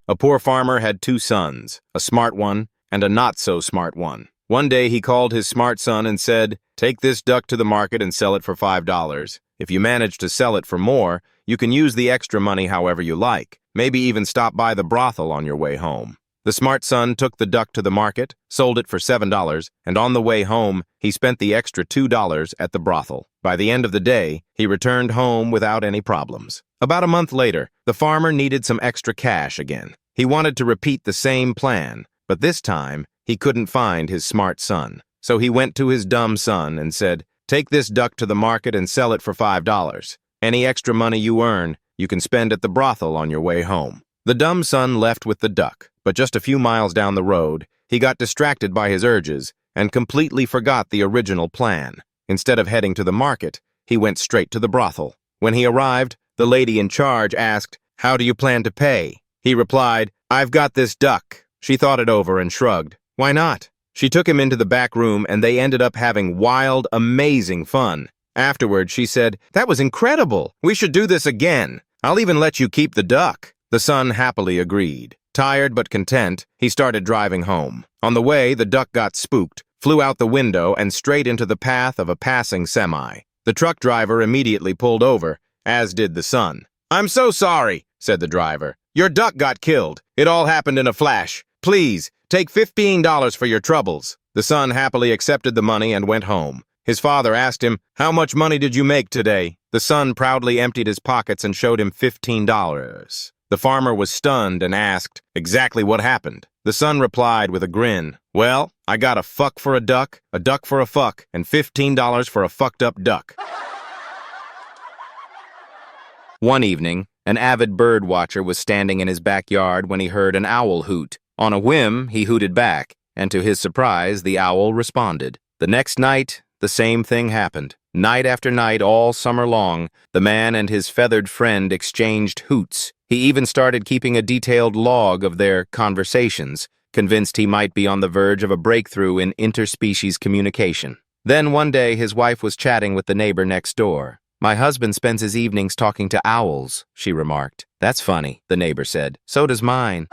A poor farmer had two sons, a smart one and a not-so-smart one. One day he called his smart son and said, "Take this duck to the market and sell it for $5. If you manage to sell it for more, you can use the extra money however you like. Maybe even stop by the brothel on your way home." The smart son took the duck to the market, sold it for $7, and on the way home, he spent the extra $2 at the brothel. By the end of the day, he returned home without any problems. About a month later, the farmer needed some extra cash again. He wanted to repeat the same plan, but this time, he couldn't find his smart son. So he went to his dumb son and said, "Take this duck to the market and sell it for $5. Any extra money you earn, you can spend at the brothel on your way home." The dumb son left with the duck, but just a few miles down the road, he got distracted by his urges and completely forgot the original plan. Instead of heading to the market, he went straight to the brothel. When he arrived, the lady in charge asked, "How do you plan to pay?" He replied, "I've got this duck." She thought it over and shrugged. "Why not?" She took him into the back room and they ended up having wild, amazing fun. Afterward, she said, "That was incredible. We should do this again. I'll even let you keep the duck." The son happily agreed. Tired but content, he started driving home. On the way, the duck got spooked, flew out the window, and straight into the path of a passing semi. The truck driver immediately pulled over, as did the son. "I'm so sorry," said the driver. "Your duck got killed. It all happened in a flash. Please, take $15 for your troubles." The son happily accepted the money and went home. His father asked him, "How much money did you make today?" The son proudly emptied his pockets and showed him $15. The farmer was stunned and asked exactly what happened. The son replied with a grin, "Well, I got a fuck for a duck for a fuck, and $15 for a fucked up duck." One evening, an avid bird watcher was standing in his backyard when he heard an owl hoot. On a whim, he hooted back, and to his surprise, the owl responded. The next night, the same thing happened. Night after night, all summer long, the man and his feathered friend exchanged hoots. He even started keeping a detailed log of their conversations, convinced he might be on the verge of a breakthrough in interspecies communication. Then one day, his wife was chatting with the neighbor next door. "My husband spends his evenings talking to owls," she remarked. "That's funny," the neighbor said. "So does mine."